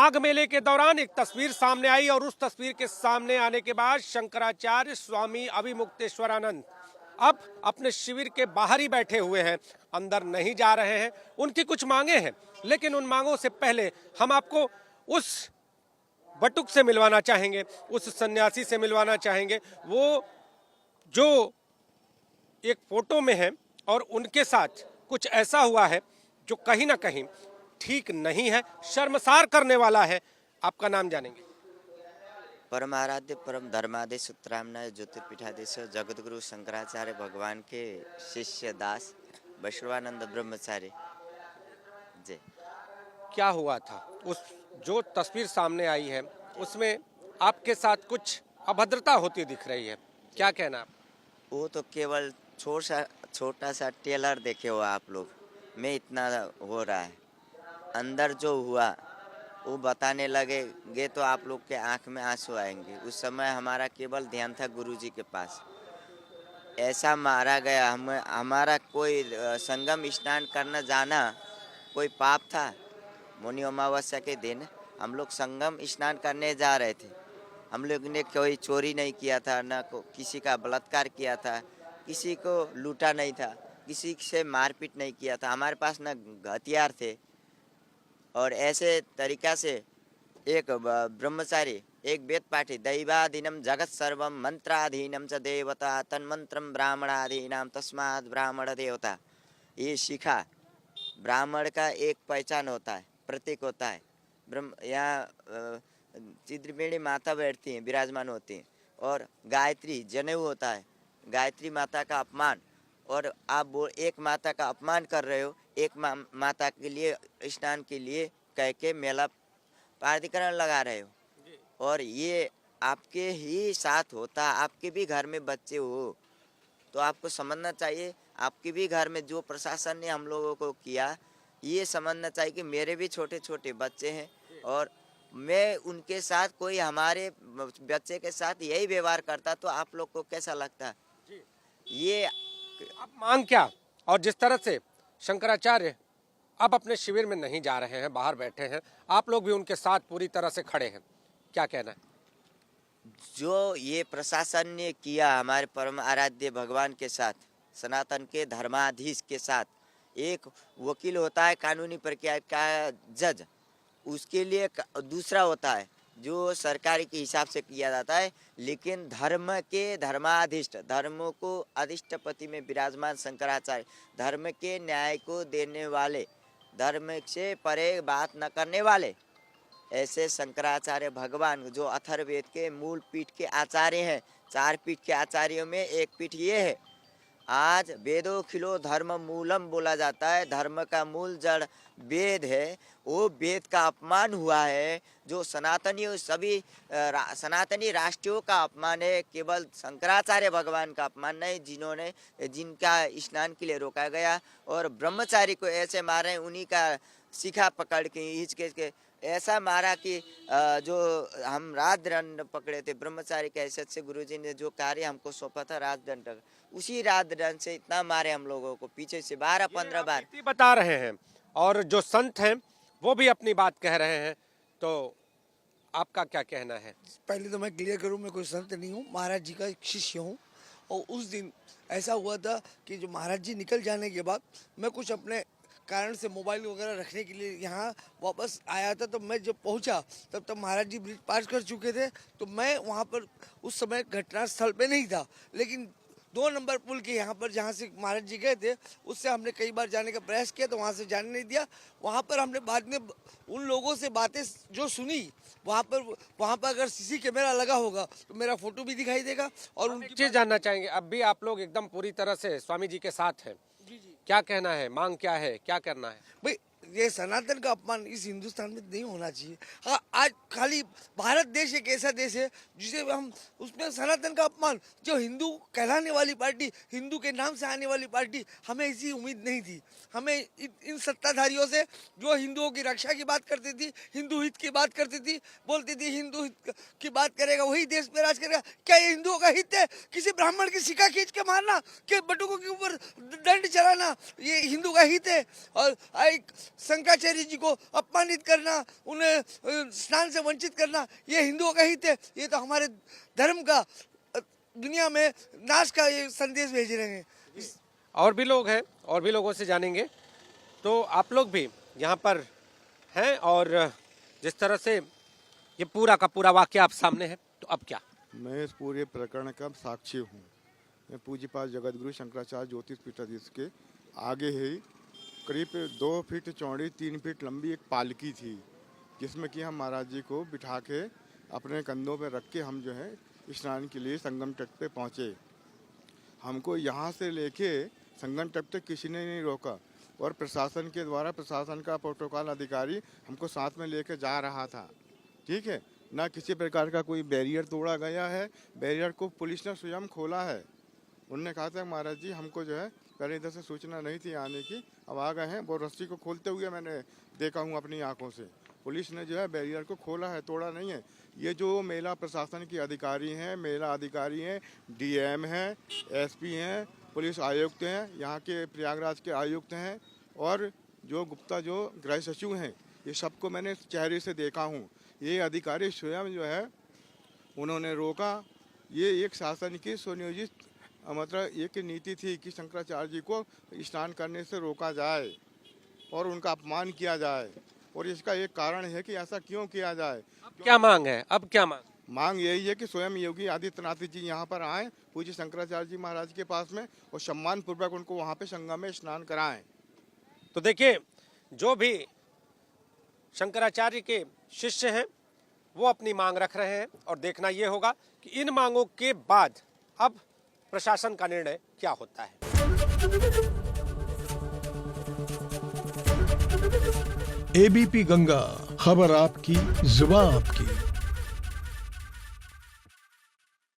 माघ मेले के दौरान एक तस्वीर सामने आई और उस तस्वीर के सामने आने के बाद शंकराचार्य स्वामी अभिमुक्तेश्वरानंद अब अपने शिविर के बाहर ही बैठे हुए हैं, अंदर नहीं जा रहे हैं। उनकी कुछ मांगे हैं, लेकिन उन मांगों से पहले हम आपको उस बटुक से मिलवाना चाहेंगे, उस सन्यासी से मिलवाना चाहेंगे, वो जो एक फोटो में है और उनके साथ कुछ ऐसा हुआ है जो कहीं ना कहीं ठीक नहीं है, शर्मसार करने वाला है। आपका नाम जानेंगे। परम आराध्य परम धर्मादेश सूत्रामनाय ज्योतिर्पीठाधीश जगतगुरु शंकराचार्य भगवान के शिष्य दास बसवानंद ब्रह्मचारी जी। क्या हुआ था? उस जो तस्वीर सामने आई है उसमें आपके साथ कुछ अभद्रता होती दिख रही है, क्या कहना आप? वो तो केवल छोटा सा टेलर देखे हो आप लोग में इतना हो रहा है। अंदर जो हुआ वो बताने लगेंगे तो आप लोग के आंख में आंसू आएंगे। उस समय हमारा केवल ध्यान था गुरुजी के पास। ऐसा मारा गया, हमारा कोई संगम स्नान करना जाना कोई पाप था? मुनि अमावस्या के दिन हम लोग संगम स्नान करने जा रहे थे। हम लोग ने कोई चोरी नहीं किया था, ना किसी का बलात्कार किया था, किसी को लूटा नहीं था, किसी से मारपीट नहीं किया था। हमारे पास न हथियार थे। और ऐसे तरीका से एक ब्रह्मचारी, एक वेद पाठी, दैवाधीनम जगत सर्वम मंत्राधीनम च देवता तन्मंत्रम ब्राह्मणाधीनम तस्मात् ब्राह्मण देवता, ये सीखा। ब्राह्मण का एक पहचान होता है, प्रतीक होता है। यहाँ चिद्रवेणी माता बैठती हैं, विराजमान होती हैं, और गायत्री जनेऊ होता है। गायत्री माता का अपमान, और आप एक माता का अपमान कर रहे हो, एक माता के लिए स्नान के लिए कह के मेला प्राधिकरण लगा रहे हो। और ये आपके ही साथ होता, आपके भी घर में बच्चे हो तो आपको समझना चाहिए। आपके भी घर में जो प्रशासन ने हम लोगों को किया, ये समझना चाहिए कि मेरे भी छोटे छोटे बच्चे हैं और मैं उनके साथ, कोई हमारे बच्चे के साथ यही व्यवहार करता तो आप लोग को कैसा लगता? ये आप मांग क्या? और जिस तरह से शंकराचार्य अब अपने शिविर में नहीं जा रहे हैं, बाहर बैठे हैं, आप लोग भी उनके साथ पूरी तरह से खड़े हैं, क्या कहना है? जो ये प्रशासन ने किया हमारे परम आराध्य भगवान के साथ, सनातन के धर्माधीश के साथ, एक वकील होता है कानूनी प्रक्रिया का जज, उसके लिए दूसरा होता है जो सरकारी के हिसाब से किया जाता है। लेकिन धर्म के धर्माधिष्ठ, धर्मों को अधिष्ठपति में विराजमान शंकराचार्य, धर्म के न्याय को देने वाले, धर्म से परे बात न करने वाले ऐसे शंकराचार्य भगवान, जो अथर्ववेद के मूल पीठ के आचार्य हैं। 4 पीठ के आचार्यों में एक पीठ ये है। आज वेदो खिलो धर्म मूलम बोला जाता है, धर्म का मूल जड़ वेद है। वो वेद का अपमान हुआ है, जो सनातनी सभी सनातनी राष्ट्रों का अपमान है, केवल शंकराचार्य भगवान का अपमान नहीं, जिनका स्नान के लिए रोका गया और ब्रह्मचारी को ऐसे मारे, उन्हीं का शिखा पकड़ के हिचके के ऐसा मारा कि जो हम राजदंड पकड़े थे ब्रह्मचारी के हैसियत से, गुरुजी ने जो कार्य हमको सौंपा था राजदंड, उसी राजदंड से इतना मारे हम लोगों को, पीछे से 12-15 बार बता रहे हैं। और जो संत हैं वो भी अपनी बात कह रहे हैं, तो आपका क्या कहना है? पहले तो मैं क्लियर करूं, मैं कोई संत नहीं हूं, महाराज जी का एक शिष्य हूं। और उस दिन ऐसा हुआ था कि जो महाराज जी निकल जाने के बाद मैं कुछ अपने कारण से मोबाइल वगैरह रखने के लिए यहाँ वापस आया था। तो मैं जब पहुँचा तब महाराज जी ब्रिज पार कर चुके थे। तो मैं वहाँ पर उस समय घटनास्थल पे नहीं था, लेकिन 2 नंबर पुल के यहाँ पर जहाँ से महाराज जी गए थे, उससे हमने कई बार जाने का प्रयास किया तो वहाँ से जाने नहीं दिया। वहाँ पर हमने बाद में उन लोगों से बातें जो सुनी, वहाँ पर अगर सीसी कैमरा लगा होगा तो मेरा फोटो भी दिखाई देगा। और उनकी चीज जानना चाहेंगे, अब भी आप लोग एकदम पूरी तरह से स्वामी जी के साथ हैं, क्या कहना है, मांग क्या है, क्या करना है? भाई, ये सनातन का अपमान इस हिंदुस्तान में नहीं होना चाहिए। हाँ, आज खाली भारत देश एक ऐसा देश है जिसे हम, उसमें सनातन का अपमान, जो हिंदू कहलाने वाली पार्टी, हिंदू के नाम से आने वाली पार्टी, हमें ऐसी उम्मीद नहीं थी। हमें इन सत्ताधारियों से, जो हिंदुओं की रक्षा की बात करती थी, हिंदू हित की बात करती थी, बोलती थी हिंदू हित की बात करेगा वही देश में राज करेगा, क्या ये हिंदुओं का हित है? किसी ब्राह्मण की शिखा खींच के मारना, के बटुकों के ऊपर दंड चलाना, ये हिंदू का हित है? और शंकराचार्य जी को अपमानित करना, उन्हें स्नान से वंचित करना, ये हिंदुओं का हित है। ये तो हमारे धर्म का दुनिया में नाश का ये संदेश भेज रहे हैं। और भी लोग हैं, और भी लोगों से जानेंगे। तो आप लोग भी यहाँ पर हैं और जिस तरह से ये पूरा का पूरा वाक्य आप सामने है, तो अब क्या? मैं इस पूरे प्रकरण का साक्षी हूँ। मैं पूज्यपाद जगतगुरु शंकराचार्य ज्योतिष पीठाधीश के आगे ही करीब 2 फीट चौड़ी 3 फीट लंबी एक पालकी थी, जिसमें कि हम महाराज जी को बिठा के अपने कंधों पर रख के हम जो है स्नान के लिए संगम तट पे पहुँचे। हमको यहाँ से लेके संगम तट तक किसी ने नहीं रोका और प्रशासन के द्वारा, प्रशासन का प्रोटोकॉल अधिकारी हमको साथ में लेके जा रहा था। ठीक है, ना किसी प्रकार का कोई बैरियर तोड़ा गया है। बैरियर को पुलिस ने स्वयं खोला है। उन्होंने कहा था महाराज जी हमको जो है पहले इधर से सूचना नहीं थी आने की, अब आ गए हैं। वो रस्सी को खोलते हुए मैंने देखा हूँ अपनी आंखों से। पुलिस ने जो है बैरियर को खोला है, तोड़ा नहीं है। ये जो मेला प्रशासन के अधिकारी हैं, मेला अधिकारी हैं, डीएम हैं, एसपी हैं, पुलिस आयुक्त हैं, यहाँ के प्रयागराज के आयुक्त हैं और जो गुप्ता जो गृह सचिव हैं, ये सबको मैंने चेहरे से देखा हूँ। ये अधिकारी स्वयं जो है उन्होंने रोका। ये एक शासन की सुनियोजित मतलब एक नीति थी कि शंकराचार्य जी को स्नान करने से रोका जाए और उनका अपमान किया जाए। और इसका एक कारण है कि ऐसा क्यों किया जाए। अब क्या मांग है? अब क्या मांग यही है कि स्वयं योगी आदित्यनाथ जी यहाँ पर आएँ पूज्य शंकराचार्य जी महाराज के पास में और सम्मान पूर्वक उनको वहाँ पे संगम में स्नान कराएं। तो देखिए, जो भी शंकराचार्य के शिष्य हैं वो अपनी मांग रख रहे हैं और देखना ये होगा कि इन मांगों के बाद अब प्रशासन का निर्णय क्या होता है। एबीपी गंगा, खबर आपकी, जुबान आपकी।